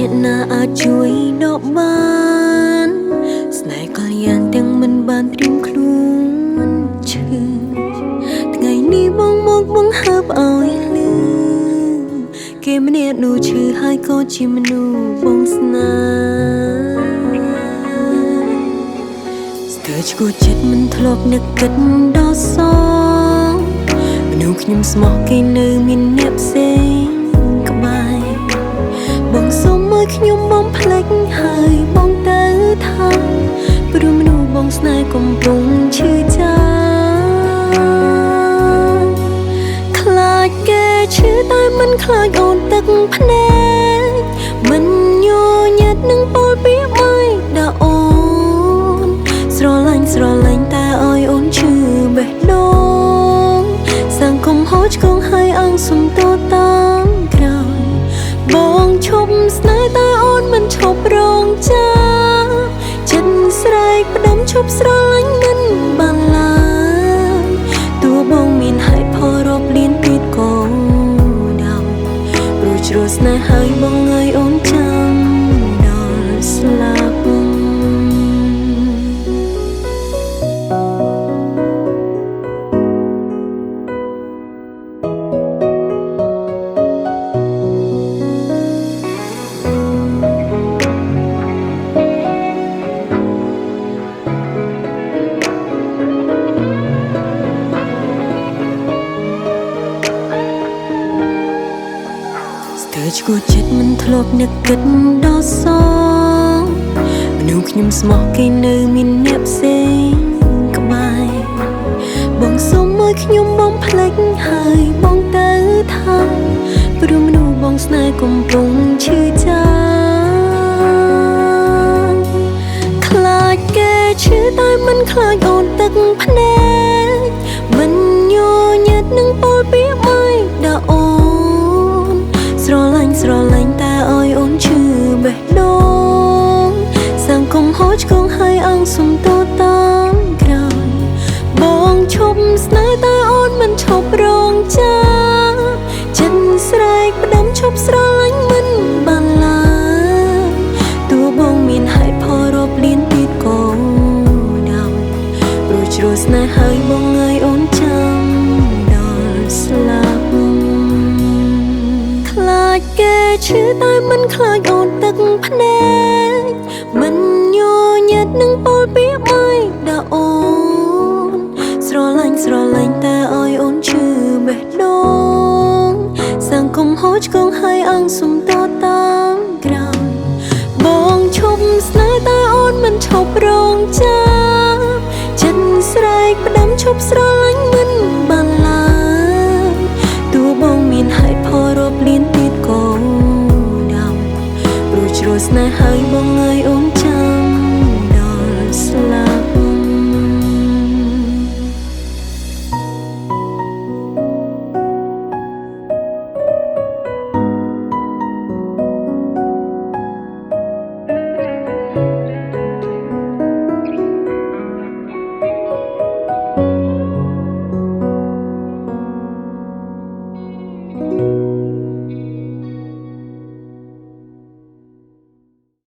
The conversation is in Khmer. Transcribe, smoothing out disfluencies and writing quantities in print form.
អ្នកណាអាចជួយដកបានស្នេហ៍ក៏យ៉ាងទាំងមិនបានត្រៀមខ្លួនឈឺថ្ងៃនេះបងមកបង្ហើបឲ្យលឺគេម្នាក់នោះឈឺហើយក៏ជាមនុស្សបងស្នេហ៍ស្ទើរឈួតចិត្តមិនធ្លាប់នឹកគិតដល់សងមនុស្សខ្ញុំស្មោះគេនៅមានអ្នកផ្សេងក្បែរបងសុំឲ្យខ្ញុំបងផ្លេចហើយបងទៅថាព្រោះមនុស្សបងស្នេហ៍កំពុងឈឺចាំខ្លាចគេឈឺតែមិនខ្លាចអូនទឹកភ្នែកមិនញញឹតនឹងពលពីបាយដល់អូនស្រឡាញ់តែឲ្យអូនឈឺបេះដូងសង្គមហូរឆ្កងហើយអងសុំតតាមក្រោយបងឈប់ស្នេហ៍តែអូនមិនឈប់រងចាំចិត្តស្រែកផ្ដុំឈប់ស្រឡាញ់មិនបានឡើយទោះបងមានហេតុផលរាប់លានទៀតក៏ដោយព្រោះជ្រុលស្នេហ៍ហើយបងអើយអូនចាំដល់ស្លាប់ឈួតចិត្តមិនធ្លាប់នឹកគិតដល់សងមនុស្សខ្ញុំស្មោះគេនៅមានអ្នកផ្សេងក្បែរបងសុំឲ្យខ្ញុំបងផ្លេចហើយបងទៅថាព្រោះមនុស្សបងស្នេហ៍កំពុងឈឺចាំខ្លាចគេឈឺតែមិនខ្លាចអូនទឹកភ្នែកមិនញញឹតនឹងពលពីបាយដល់អូនស្រឡាញ់តែឲ្យអូនឈឺបេះដូងសង្គមហូរឆ្កងហើយអងសុំតតាមក្រោយបងឈប់ស្នេហ៍តែអូនមិនឈប់រងចាំចិត្តស្រែកផ្ដុំឈប់ស្រឡាញ់មិនបានឡើយទោះបងមានហេតុផលរាប់លានទៀតក៏ដោយព្រោះជ្រុលស្នេហ៍ហើយបងអើយអូនចាំដល់ស្លាប់ខ្លាចគេឈឺតែមិនខ្លាចអូនទឹកភ្នែកមិនញញឹតនឹងពលពីបាយដល់អូនស្រឡាញ់តែឲ្យអូនឈឺបេះដូងសង្គមហូរឆ្កងហើយអងសុំតតាមក្រោយបងឈប់ស្នេហ៍តែអូនមិនឈប់រងចាំចិត្តស្រែកផ្ដុំឈប់ស្រឡាញ់មិនបានឡើយទោះបងមានហេតុផលរាប់លានទៀតក៏ដោយព្រោះជ្រុលស្នេហ៍ហើយបងអើយ